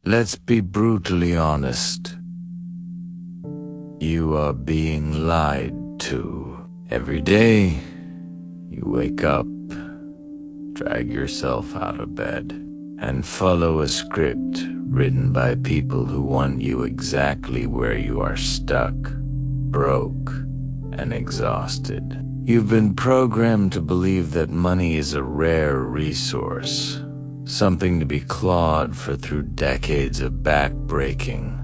Let's be brutally honest. You are being lied to. Every day, you wake up, drag yourself out of bed, and follow a script written by people who want you exactly where you are stuck, broke, and exhausted. You've been programmed to believe that money is a rare resource, something to be clawed for through decades of back-breaking,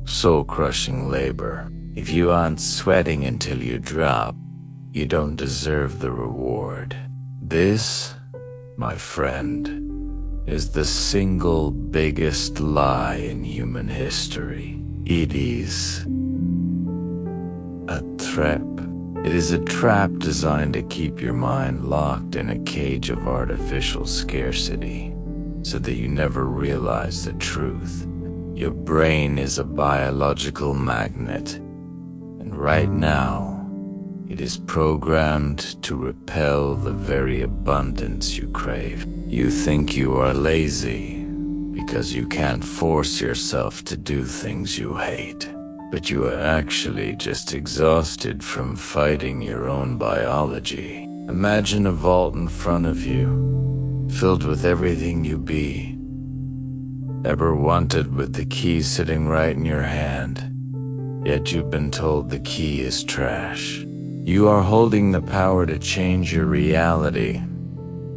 soul-crushing labor. If you aren't sweating until you drop, you don't deserve the reward. This, my friend, is the single biggest lie in human history. It is a trap. It is a trap designed to keep your mind locked in a cage of artificial scarcity, so that you never realize the truth. Your brain is a biological magnet, and right now, it is programmed to repel the very abundance you crave. You think you are lazy because you can't force yourself to do things you hate. But you are actually just exhausted from fighting your own biology. Imagine a vault in front of you, filled with everything you be, ever wanted, with the key sitting right in your hand. Yet you've been told the key is trash. You are holding the power to change your reality,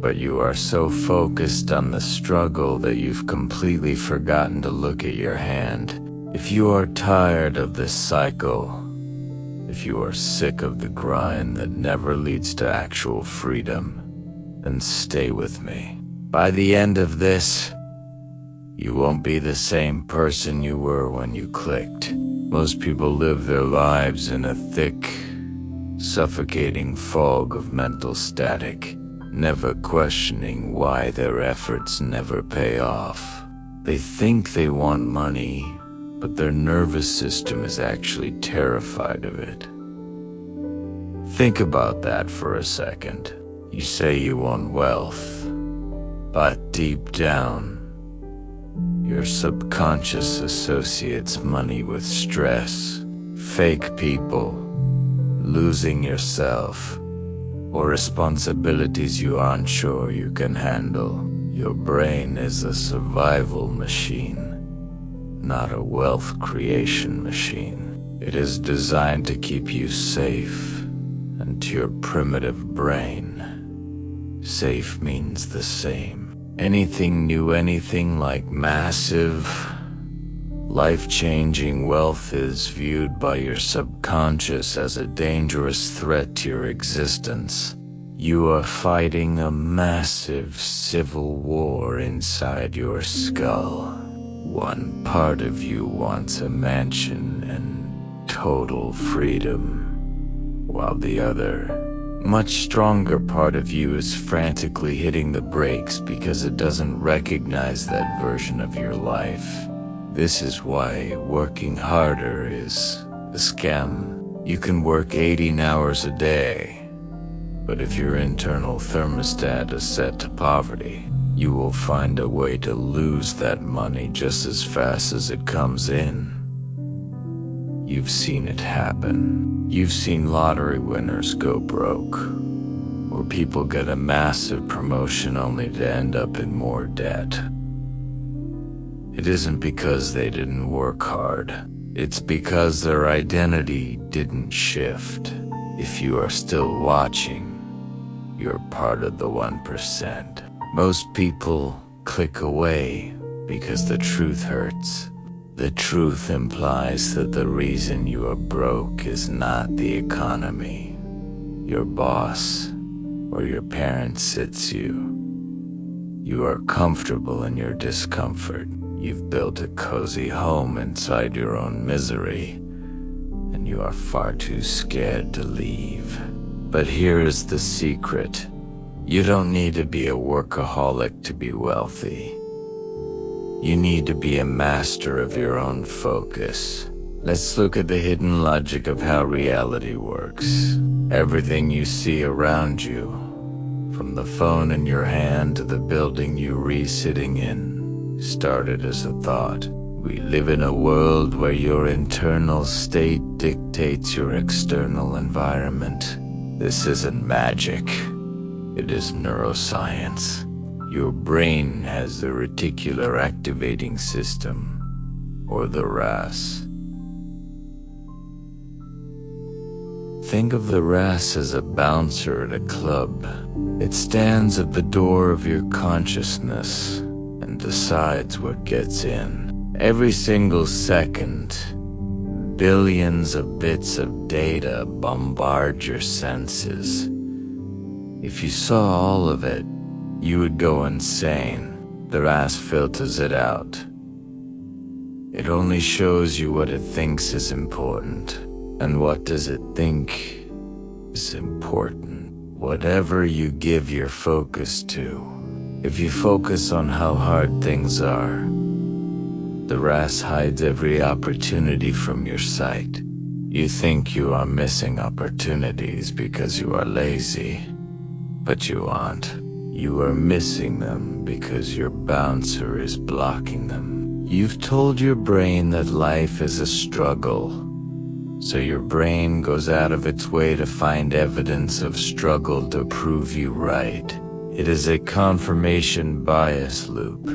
but you are so focused on the struggle that you've completely forgotten to look at your hand. If you are tired of this cycle, if you are sick of the grind that never leads to actual freedom, then stay with me. By the end of this, you won't be the same person you were when you clicked. Most people live their lives in a thick, suffocating fog of mental static, never questioning why their efforts never pay off. They think they want money, but their nervous system is actually terrified of it. Think about that for a second. You say you want wealth, but deep down, your subconscious associates money with stress, fake people, losing yourself, or responsibilities you aren't sure you can handle. Your brain is a survival machine, not a wealth creation machine. It is designed to keep you safe, and to your primitive brain, safe means the same. Anything new, anything like massive, life-changing wealth is viewed by your subconscious as a dangerous threat to your existence. You are fighting a massive civil war inside your skull. One part of you wants a mansion and total freedom, while the other, much stronger part of you is frantically hitting the brakes because it doesn't recognize that version of your life. This is why working harder is a scam. You can work 18 hours a day, but if your internal thermostat is set to poverty, you will find a way to lose that money just as fast as it comes in. You've seen it happen. You've seen lottery winners go broke, or people get a massive promotion only to end up in more debt. It isn't because they didn't work hard. It's because their identity didn't shift. If you are still watching, you're part of the 1%. Most people click away because the truth hurts. The truth implies that the reason you are broke is not the economy, your boss, or your parents sits you. You are comfortable in your discomfort. You've built a cozy home inside your own misery, and you are far too scared to leave. But here is the secret. You don't need to be a workaholic to be wealthy. You need to be a master of your own focus. Let's look at the hidden logic of how reality works. Everything you see around you, from the phone in your hand to the building you're sitting in, started as a thought. We live in a world where your internal state dictates your external environment. This isn't magic. It is neuroscience. Your brain has the Reticular Activating System, or the RAS. Think of the RAS as a bouncer at a club. It stands at the door of your consciousness and decides what gets in. Every single second, billions of bits of data bombard your senses. If you saw all of it, you would go insane. The RAS filters it out. It only shows you what it thinks is important. And what does it think is important? Whatever you give your focus to. If you focus on how hard things are, the RAS hides every opportunity from your sight. You think you are missing opportunities because you are lazy, but you aren't. You are missing them because your bouncer is blocking them. You've told your brain that life is a struggle, so your brain goes out of its way to find evidence of struggle to prove you right. It is a confirmation bias loop.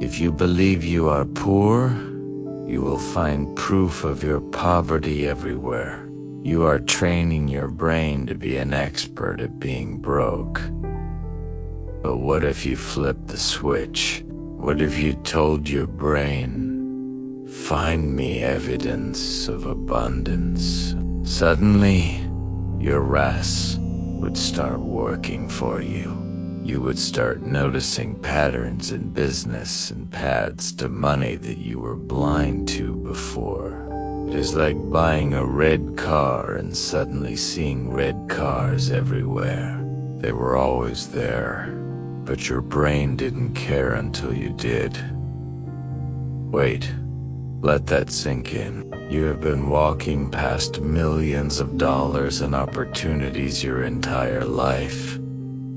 If you believe you are poor, you will find proof of your poverty everywhere. You are training your brain to be an expert at being broke. But what if you flipped the switch? What if you told your brain, find me evidence of abundance? Suddenly, your RAS would start working for you. You would start noticing patterns in business and paths to money that you were blind to before. It is like buying a red car and suddenly seeing red cars everywhere. They were always there, but your brain didn't care until you did. Wait, let that sink in. You have been walking past millions of dollars in opportunities your entire life,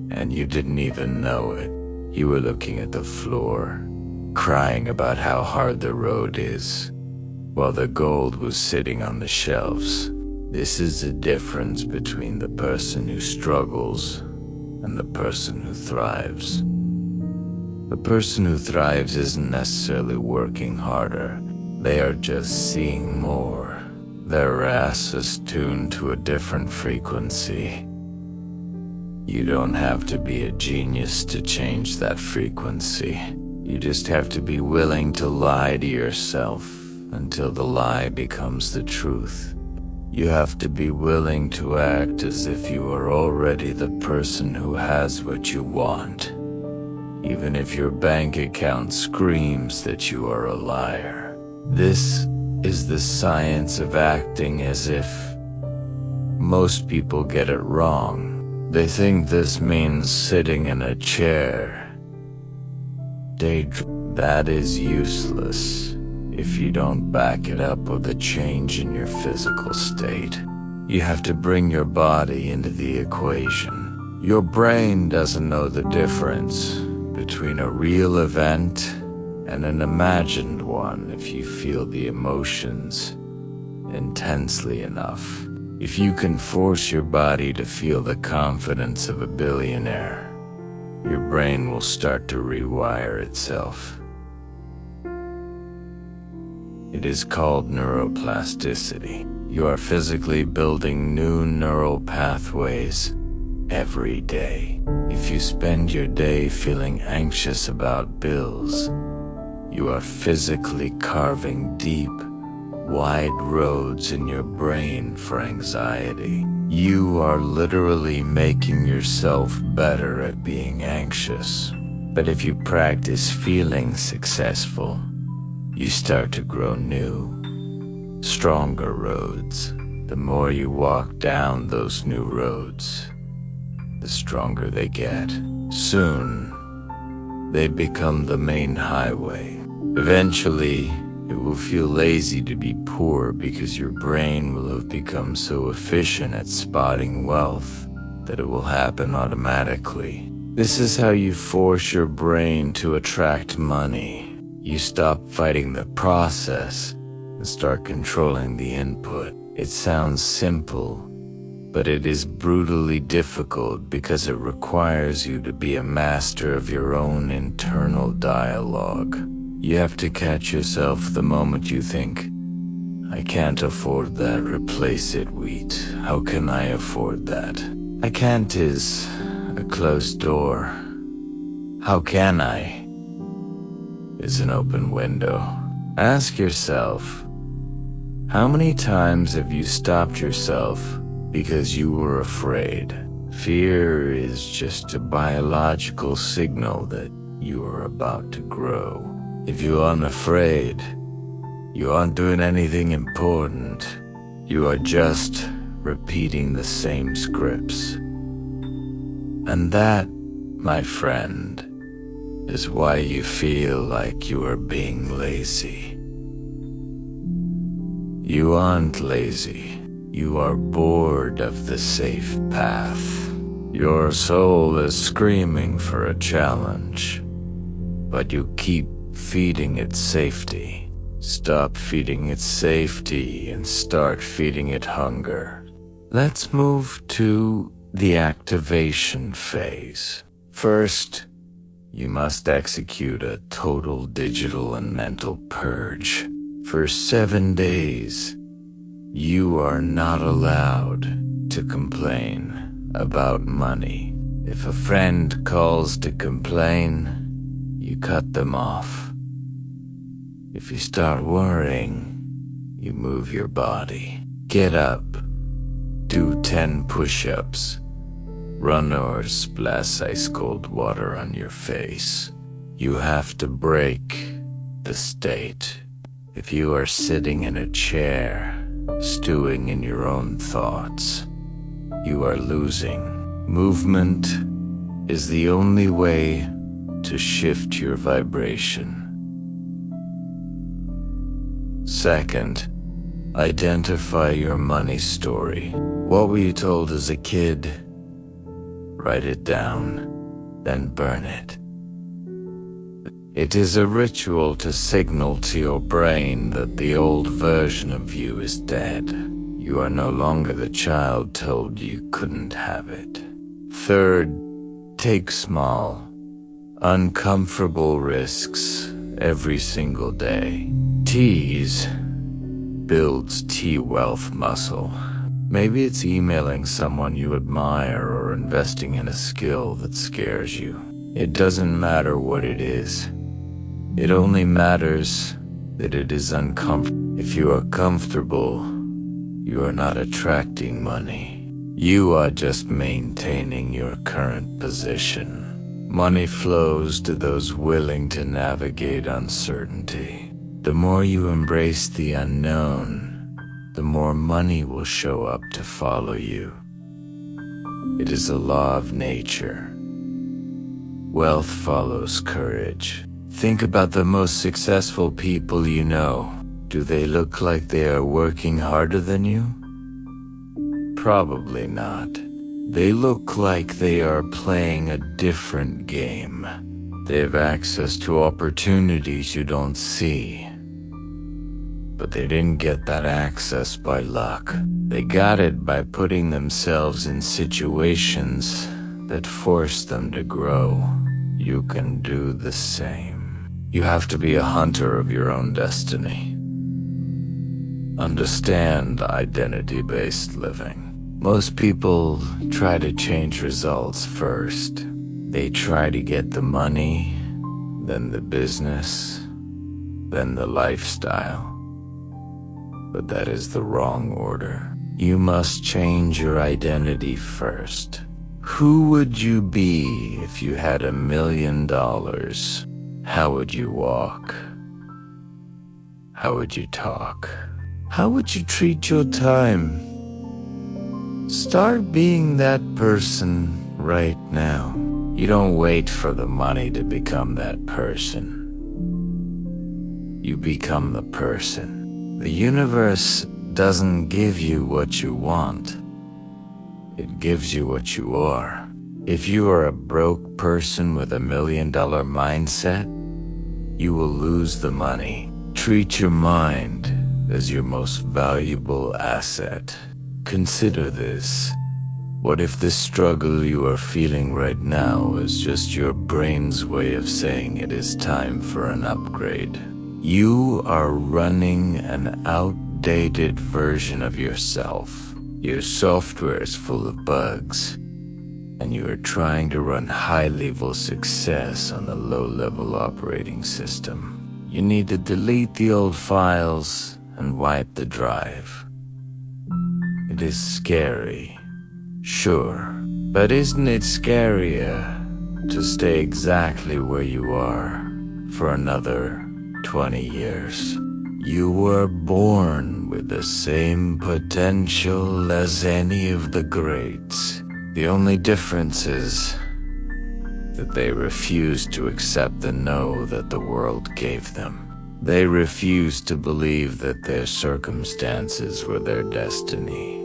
and you didn't even know it. You were looking at the floor, crying about how hard the road is, while the gold was sitting on the shelves. This is the difference between the person who struggles and the person who thrives. The person who thrives isn't necessarily working harder. They are just seeing more. Their RAS is tuned to a different frequency. You don't have to be a genius to change that frequency. You just have to be willing to lie to yourself until the lie becomes the truth. You have to be willing to act as if you are already the person who has what you want, even if your bank account screams that you are a liar. This is the science of acting as if. Most people get it wrong. They think this means sitting in a chair. That is useless if you don't back it up with a change in your physical state. You have to bring your body into the equation. Your brain doesn't know the difference between a real event and an imagined one if you feel the emotions intensely enough. If you can force your body to feel the confidence of a billionaire, your brain will start to rewire itself. It is called neuroplasticity. You are physically building new neural pathways every day. If you spend your day feeling anxious about bills, you are physically carving deep, wide roads in your brain for anxiety. You are literally making yourself better at being anxious. But if you practice feeling successful, you start to grow new, stronger roads. The more you walk down those new roads, the stronger they get. Soon, they become the main highway. Eventually, it will feel lazy to be poor because your brain will have become so efficient at spotting wealth that it will happen automatically. This is how you force your brain to attract money. You stop fighting the process and start controlling the input. It sounds simple, but it is brutally difficult because it requires you to be a master of your own internal dialogue. You have to catch yourself the moment you think, I can't afford that, replace it with, how can I afford that? I can't is a closed door. How can I is an open window. Ask yourself, how many times have you stopped yourself because you were afraid? Fear is just a biological signal that you are about to grow. If you aren't afraid, you aren't doing anything important. You are just repeating the same scripts. And that, my friend, is why you feel like you are being lazy. You aren't lazy. You are bored of the safe path. Your soul is screaming for a challenge, but you keep feeding it safety. Stop feeding it safety and start feeding it hunger. Let's move to the activation phase. First, you must execute a total digital and mental purge. For 7 days, you are not allowed to complain about money. If a friend calls to complain, you cut them off. If you start worrying, you move your body. Get up, do 10 push-ups, run or splash ice cold water on your face. You have to break the state. If you are sitting in a chair, stewing in your own thoughts, you are losing. Movement is the only way to shift your vibration. Second, identify your money story. What were you told as a kid? Write it down, then burn it. It is a ritual to signal to your brain that the old version of you is dead. You are no longer the child told you couldn't have it. Third, take small, uncomfortable risks every single day. Tease builds T-wealth muscle. Maybe it's emailing someone you admire or investing in a skill that scares you. It doesn't matter what it is. It only matters that it is uncomfortable. If you are comfortable, you are not attracting money. You are just maintaining your current position. Money flows to those willing to navigate uncertainty. The more you embrace the unknown, the more money will show up to follow you. It is a law of nature. Wealth follows courage. Think about the most successful people you know. Do they look like they are working harder than you? Probably not. They look like they are playing a different game. They have access to opportunities you don't see. But they didn't get that access by luck. They got it by putting themselves in situations that force them to grow. You can do the same. You have to be a hunter of your own destiny. Understand identity-based living. Most people try to change results first. They try to get the money, then the business, then the lifestyle. But that is the wrong order. You must change your identity first. Who would you be if you had $1 million? How would you walk? How would you talk? How would you treat your time? Start being that person right now. You don't wait for the money to become that person. You become the person. The universe doesn't give you what you want. It gives you what you are. If you are a broke person with $1 million mindset, you will lose the money. Treat your mind as your most valuable asset. Consider this. What if the struggle you are feeling right now is just your brain's way of saying it is time for an upgrade? You are running an outdated version of yourself. Your software is full of bugs, and you are trying to run high-level success on a low-level operating system. You need to delete the old files and wipe the drive. It is scary, sure, but isn't it scarier to stay exactly where you are for another 20 years? You were born with the same potential as any of the greats. The only difference is that they refused to accept the no that the world gave them. They refused to believe that their circumstances were their destiny.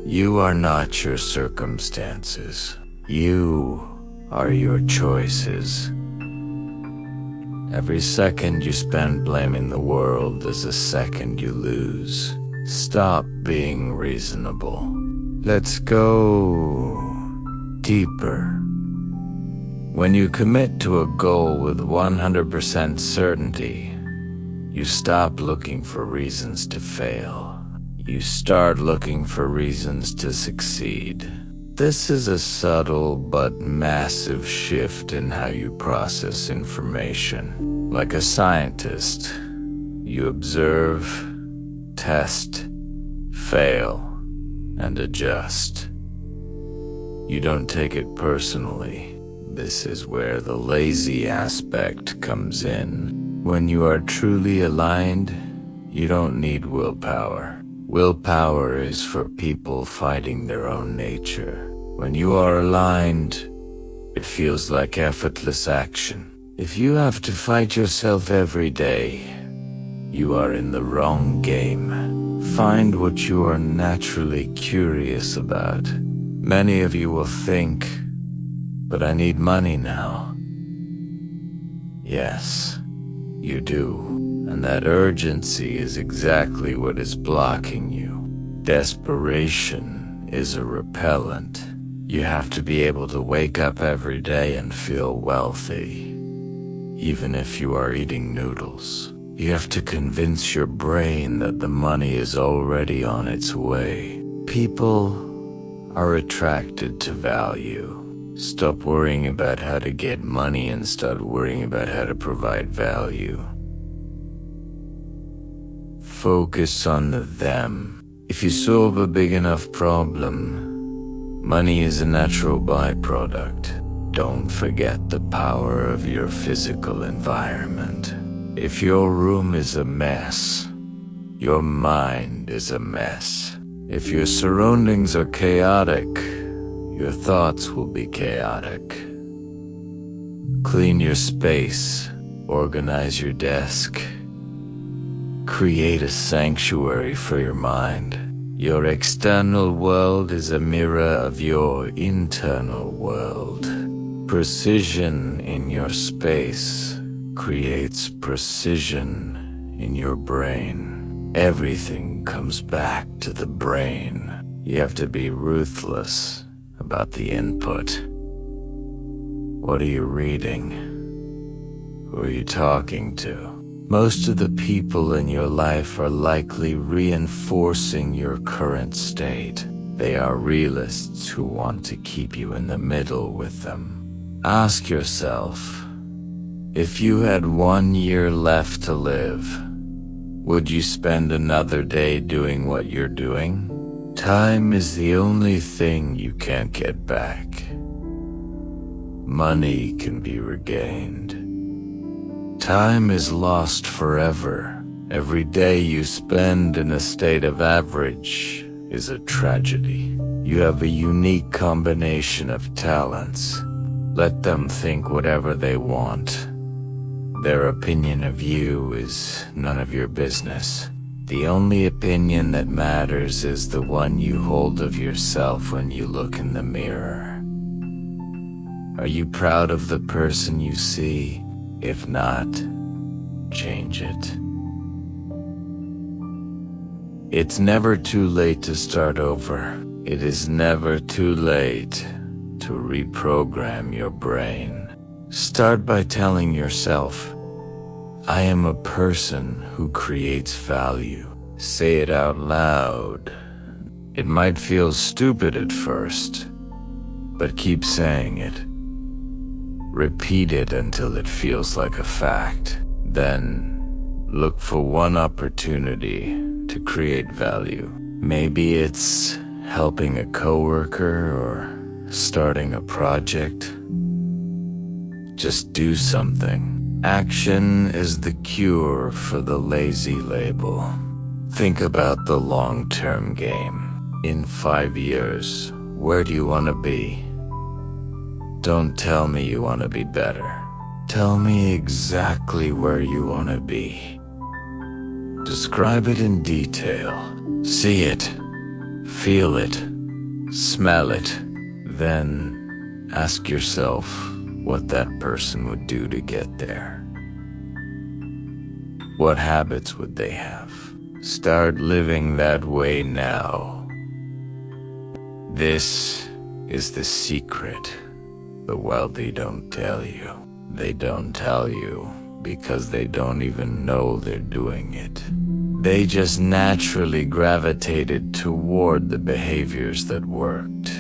You are not your circumstances. You are your choices. Every second you spend blaming the world is a second you lose. Stop being reasonable. Let's go deeper. When you commit to a goal with 100% certainty, you stop looking for reasons to fail. You start looking for reasons to succeed. This is a subtle but massive shift in how you process information. Like a scientist, you observe, test, fail, and adjust. You don't take it personally. This is where the lazy aspect comes in. When you are truly aligned, you don't need willpower. Willpower is for people fighting their own nature. When you are aligned, it feels like effortless action. If you have to fight yourself every day, you are in the wrong game. Find what you are naturally curious about. Many of you will think, but I need money now. Yes, you do. And that urgency is exactly what is blocking you. Desperation is a repellent. You have to be able to wake up every day and feel wealthy, even if you are eating noodles. You have to convince your brain that the money is already on its way. People are attracted to value. Stop worrying about how to get money and start worrying about how to provide value. Focus on the them. If you solve a big enough problem, money is a natural byproduct. Don't forget the power of your physical environment. If your room is a mess, your mind is a mess. If your surroundings are chaotic, your thoughts will be chaotic. Clean your space, organize your desk. Create a sanctuary for your mind. Your external world is a mirror of your internal world. Precision in your space creates precision in your brain. Everything comes back to the brain. You have to be ruthless about the input. What are you reading? Who are you talking to? Most of the people in your life are likely reinforcing your current state. They are realists who want to keep you in the middle with them. Ask yourself, if you had 1 year left to live, would you spend another day doing what you're doing? Time is the only thing you can't get back. Money can be regained. Time is lost forever. Every day you spend in a state of average is a tragedy. You have a unique combination of talents. Let them think whatever they want. Their opinion of you is none of your business. The only opinion that matters is the one you hold of yourself when you look in the mirror. Are you proud of the person you see? If not, change it. It's never too late to start over. It is never too late to reprogram your brain. Start by telling yourself, I am a person who creates value. Say it out loud. It might feel stupid at first, but keep saying it. Repeat it until it feels like a fact. Then, look for one opportunity to create value. Maybe it's helping a coworker or starting a project. Just do something. Action is the cure for the lazy label. Think about the long-term game. In 5 years, where do you want to be? Don't tell me you want to be better. Tell me exactly where you want to be. Describe it in detail. See it, feel it, smell it. Then ask yourself what that person would do to get there. What habits would they have? Start living that way now. This is the secret the wealthy don't tell you. They don't tell you because they don't even know they're doing it. They just naturally gravitated toward the behaviors that worked.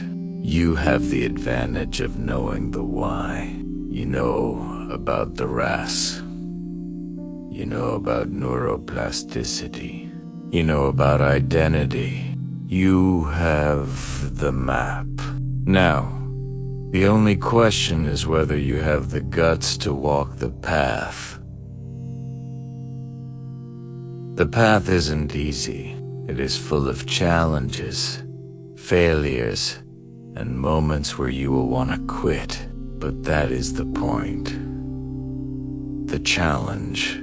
You have the advantage of knowing the why. You know about the RAS. You know about neuroplasticity. You know about identity. You have the map. Now, the only question is whether you have the guts to walk the path. The path isn't easy. It is full of challenges, failures, and moments where you will want to quit. But that is the point. The challenge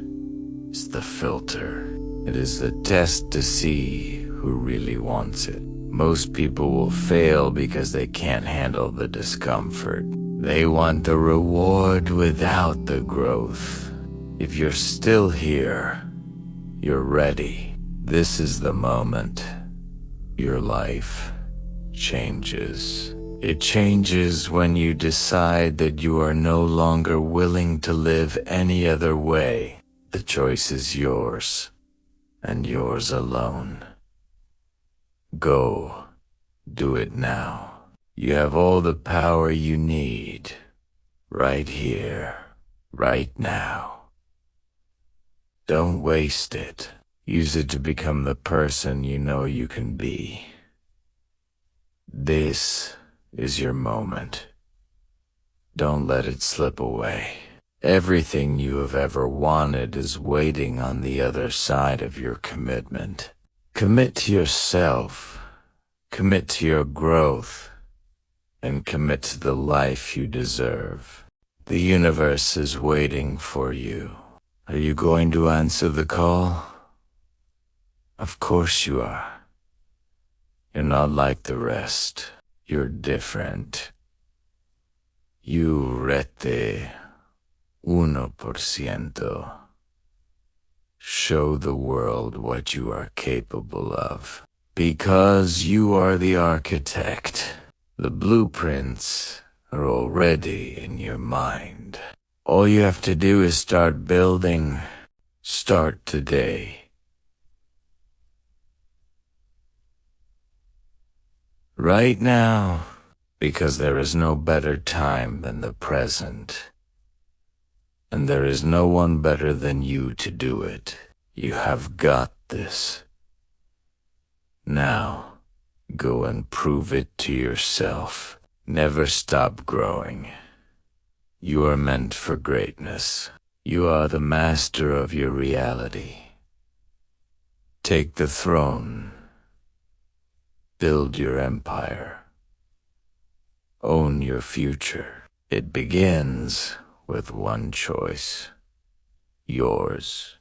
is the filter. It is the test to see who really wants it. Most people will fail because they can't handle the discomfort. They want the reward without the growth. If you're still here, you're ready. This is the moment. Your life changes. It changes when you decide that you are no longer willing to live any other way. The choice is yours, and yours alone. Go. Do it now. You have all the power you need. Right here. Right now. Don't waste it. Use it to become the person you know you can be. This is your moment. Don't let it slip away. Everything you have ever wanted is waiting on the other side of your commitment. Commit to yourself, commit to your growth, and commit to the life you deserve. The universe is waiting for you. Are you going to answer the call? Of course you are. You're not like the rest. You're different. You rete 1%. Show the world what you are capable of. Because you are the architect. The blueprints are already in your mind. All you have to do is start building. Start today. Right now, because there is no better time than the present. And there is no one better than you to do it. You have got this. Now, go and prove it to yourself. Never stop growing. You are meant for greatness. You are the master of your reality. Take the throne. Build your empire. Own your future. It begins with one choice. Yours.